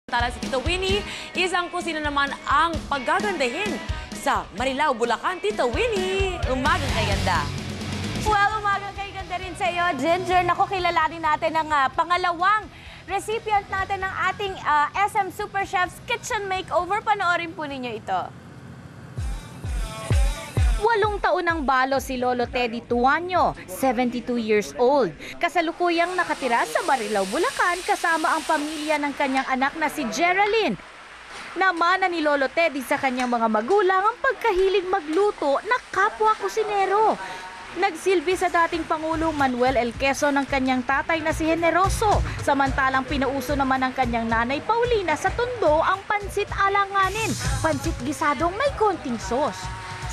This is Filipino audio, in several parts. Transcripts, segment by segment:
Tala si Tito Winnie, isang kusina naman ang paggagandahin sa Marilao, Bulacan. Tito Winnie, umagang kay ganda. Well, umagang kay ganda rin sa iyo, Ginger. Naku, kilalanin natin ang pangalawang recipient natin ng ating SM Super Chef's Kitchen Makeover. Panoorin po ninyo ito. 8 taon ng balo si Lolo Teddy Tuanyo, 72 years old. Kasalukuyang nakatira sa Marilao, Bulacan kasama ang pamilya ng kanyang anak na si Geraldine. Namana ni Lolo Teddy sa kanyang mga magulang ang pagkahilig magluto na kapwa kusinero. Nagsilbi sa dating Pangulong Manuel L. Quezon ng kanyang tatay na si Generoso, samantalang pinauso naman ng kanyang nanay Paulina sa Tondo ang pansit alanganin, pansit gisadong may konting sauce.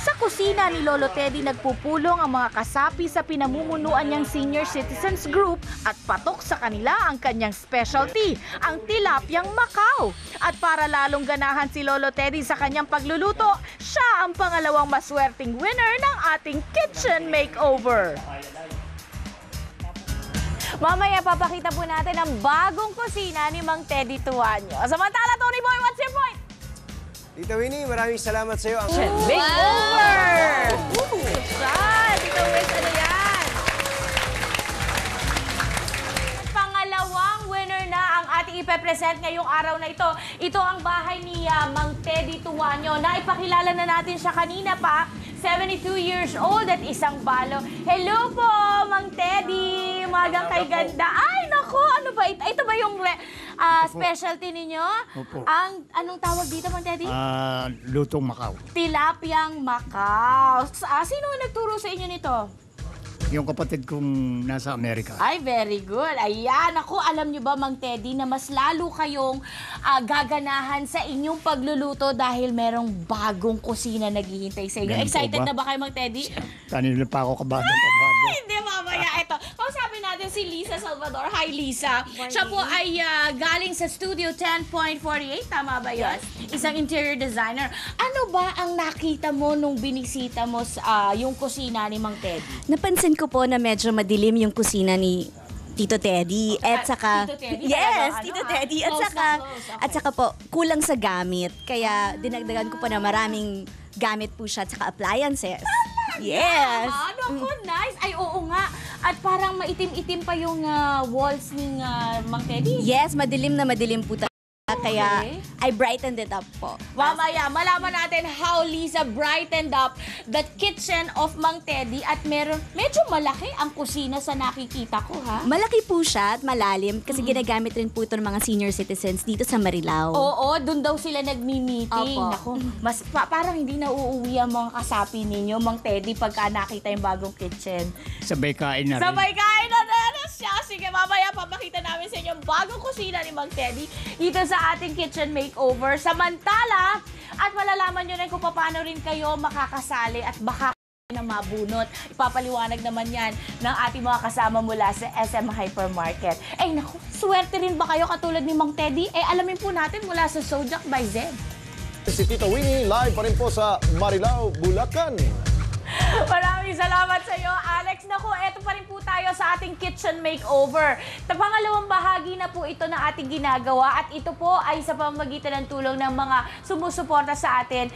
Sa kusina ni Lolo Teddy nagpupulong ang mga kasapi sa pinamumunuan niyang senior citizens group at patok sa kanila ang kanyang specialty, ang tilapyang Macau. At para lalong ganahan si Lolo Teddy sa kanyang pagluluto, siya ang pangalawang maswerteng winner ng ating kitchen makeover. Mamaya papakita po natin ang bagong kusina ni Mang Teddy Tuanyo. Samantala, Tony Boy, what's your point? Tita Winnie, maraming salamat sa iyo. Kitchen makeover! Tito Wiz, ano yan? Pangalawang winner na ang ating ipepresent ngayong araw na ito. Ito ang bahay ni Mang Teddy Tuanyo. Naipakilala na natin siya kanina pa. 72 years old at isang balo. Hello po, Mang Teddy! Magang kay ganda. Ay, naku! Ano ba ito? Ito ba yung specialty ninyo? Opo. Anong tawag dito, Mang Teddy? Lutong Macau. Tilapyang Macau. Sino ang nagturo sa inyo nito? Yung kapatid kong nasa Amerika. Ay, very good. Ayan. Ako, alam nyo ba, Mang Teddy, na mas lalo kayong gaganahan sa inyong pagluluto dahil merong bagong kusina naghihintay sa inyo. Ganun po Excited ba? na ba kayo, Mang Teddy? Kanina pa ako kabado. Ay, hindi, mamaya. Ito. Kausapin natin si Lisa Salvador. Hi, Lisa. Siya po ay galing sa Studio 10.48. Tama ba yun? Isang interior designer. Ano ba ang nakita mo nung binisita mo sa yung kusina ni Mang Teddy? Napansin ko po na medyo madilim yung kusina ni Tito Teddy at saka Tito Teddy? yes, Talagang Tito ano, Teddy at close saka na close, okay. at saka po kulang sa gamit kaya dinagdagan ko po na maraming gamit po siya at saka appliances. Yes. Ano ko, nice. Ay, oo nga. At parang maitim-itim pa yung walls ni Mang Teddy. Yes, madilim na madilim po talaga kaya Okay. I brightened it up po. Mamaya, malaman natin how Lisa brightened up the kitchen of Mang Teddy at medyo malaki ang kusina sa nakikita ko, ha? Malaki po siya at malalim kasi ginagamit rin po ito ng mga senior citizens dito sa Marilao. Oo, dun daw sila nagmi-meeting. Opo. Naku, parang hindi na uuwi ang mga kasapi ninyo, Mang Teddy, pagka nakita yung bagong kitchen. Sabay kain na rin. Sabay kain na siya. Sige, mamaya papakita namin sa inyo ang bagong kusina ni Mang Teddy dito sa ating kitchen makeover. Samantala, at malalaman nyo rin kung paano rin kayo makakasali at baka na mabunot. Ipapaliwanag naman yan ng ating mga kasama mula sa SM Hypermarket. Eh naku, swerte rin ba kayo katulad ni Mang Teddy? Eh alamin po natin mula sa Sojak by Zed. Si Tito Winnie, live pa rin po sa Marilao, Bulacan. Maraming salamat sa iyo, Alex. Naku, eto pa rin po tayo sa ating kitchen makeover. Pangalawang bahagi na po ito na ating ginagawa at ito po ay sa pamamagitan ng tulong ng mga sumusuporta sa atin,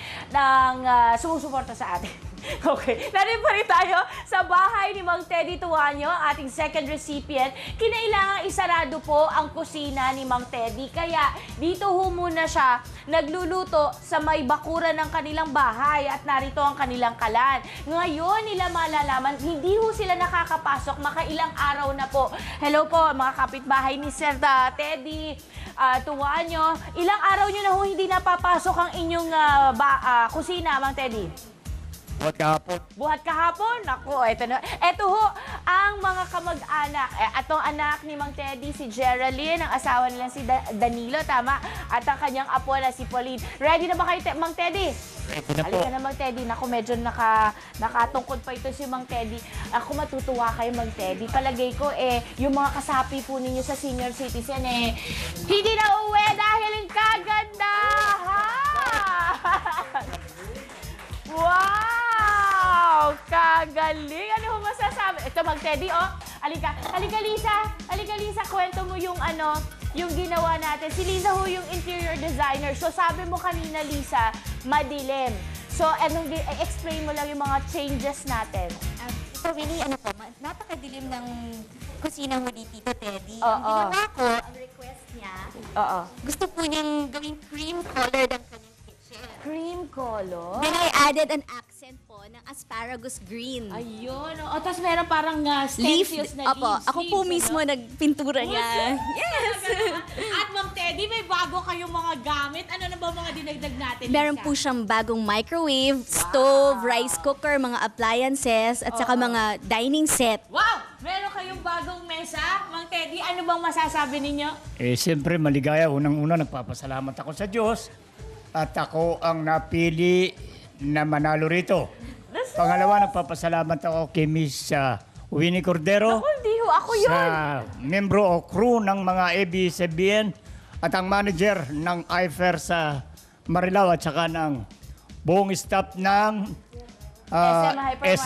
Okay, narin pa rin tayo sa bahay ni Mang Teddy Tuanyo, ating second recipient. Kinailangan isarado po ang kusina ni Mang Teddy, kaya dito ho muna siya nagluluto sa may bakuran ng kanilang bahay at narito ang kanilang kalan. Ngayon nila malalaman, hindi ho sila nakakapasok, makailang araw na po. Hello po mga kapitbahay ni Sir Teddy Tuanyo. Ilang araw nyo na ho hindi napapasok ang inyong kusina, Mang Teddy? Buhat kahapon. Buhat kahapon? Naku, eto na. Eto ho, ang mga kamag-anak. Atong anak ni Mang Teddy, si Geraldine, ang asawa nila si Danilo, tama? At ang kanyang apo na si Pauline. Ready na ba kayo, Mang Teddy? Ready na po. Halika na, Mang Teddy. Naku, medyo nakatungkod pa ito si Mang Teddy. Ako matutuwa kayo, Mang Teddy. Palagay ko, yung mga kasapi po ninyo sa senior citizen, hindi na uwi dahil ang kagandahan! Wow! Kagaling! Ano ho masasabi? Ito, Mang Teddy, oh. Halika, Lisa. Halika, Lisa. Kwento mo yung yung ginawa natin. Si Lisa ho yung interior designer. So sabi mo kanina, Lisa, madilim. So explain mo lang yung mga changes natin. So really, napakadilim ng kusina mo ni Tito Teddy. Oo. Ang ginawa ko, ang request niya, Oo. gusto po niyang gawing cream color ng kanyang kitchen. Cream color? Then I added an accent po ng asparagus green. Ayun. O, tapos meron parang Leaf. stencils na Opo, leaves. ako po Leaves, mismo ano? nagpintura niya. Yes! At Ma'am Teddy, may bago kayong mga gamit. Ano na ba mga dinagdag natin? Meron Lisa? po siyang bagong microwave, stove, rice cooker, mga appliances, at saka mga dining set. Wow! Meron kayong bagong mesa. Mang Teddy, ano bang masasabi ninyo? Siyempre maligaya. Unang-una, nagpapasalamat ako sa Diyos. At ako ang napili na manalo rito. Pangalawa, nagpapasalamat ako kay Miss Winnie Cordero. Ako, hindi ho. Ako yun. Sa membro o crew ng mga ABS-CBN at ang manager ng IFER sa Marilao at saka ng buong staff ng Hypermarket.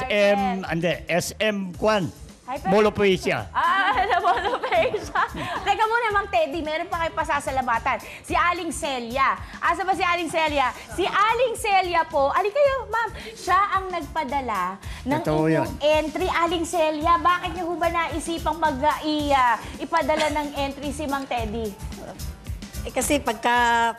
SM Kwan, Hyper- Molo Poesia. Alam mo, Lupesia. Teka muna, Mang Teddy, meron pa kayo pasasalamatan. Si Aling Celia. Asa ba si Aling Celia? Si Aling Celia po, kayo, ma'am, siya ang nagpadala ng Totoo inyong entry. Aling Celia, bakit niyo ho ba naisipang ipadala ng entry si Mang Teddy? Kasi pagka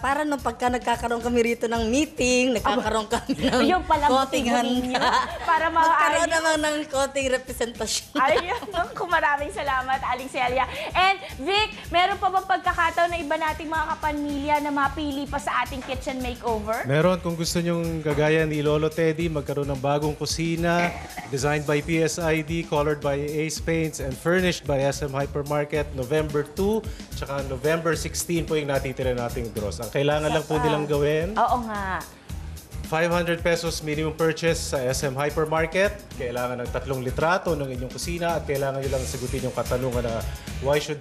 nagkakaroon kami rito ng meeting, nagkakaroon kami ng Yung pala kotingan. motibo ninyo para Magkaroon maayos. naman ng konting representasyon. Ayun, kung maraming salamat, Aling Celia. And Vic, meron pa bang pagkakataon na iba nating mga kapamilya na mapili pa sa ating kitchen makeover? Meron, kung gusto nyong gagaya ni Lolo Teddy, magkaroon ng bagong kusina, designed by PSID, colored by Ace Paints, and furnished by SM Hypermarket, November 2, tsaka November 16 po yung natitira nating draws. Ang kailangan lang po nilang gawin, Oo nga. 500 pesos minimum purchase sa SM Hypermarket. Kailangan ng 3 litrato ng inyong kusina at kailangan nyo lang sagutin yung katanungan na why does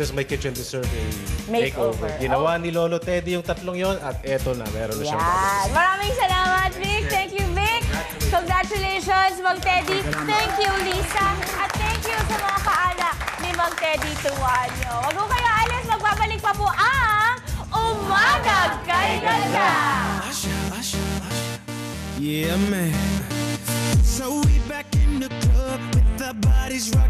my kitchen deserve a makeover? Ginawa ni Lolo Teddy yung 3 yon at eto na, meron na siyang Yan. Maraming salamat, Vic. Thank you, Vic. Congratulations, Mang Teddy. Thank you, Lisa. At thank you sa mga kaanak ni Mang Teddy Tuwanyo. Wag mo kayo alis. Magbabalik pa po ang Umaga Kay Ganda. Yeah, man. So we back in the club with the bodies rock.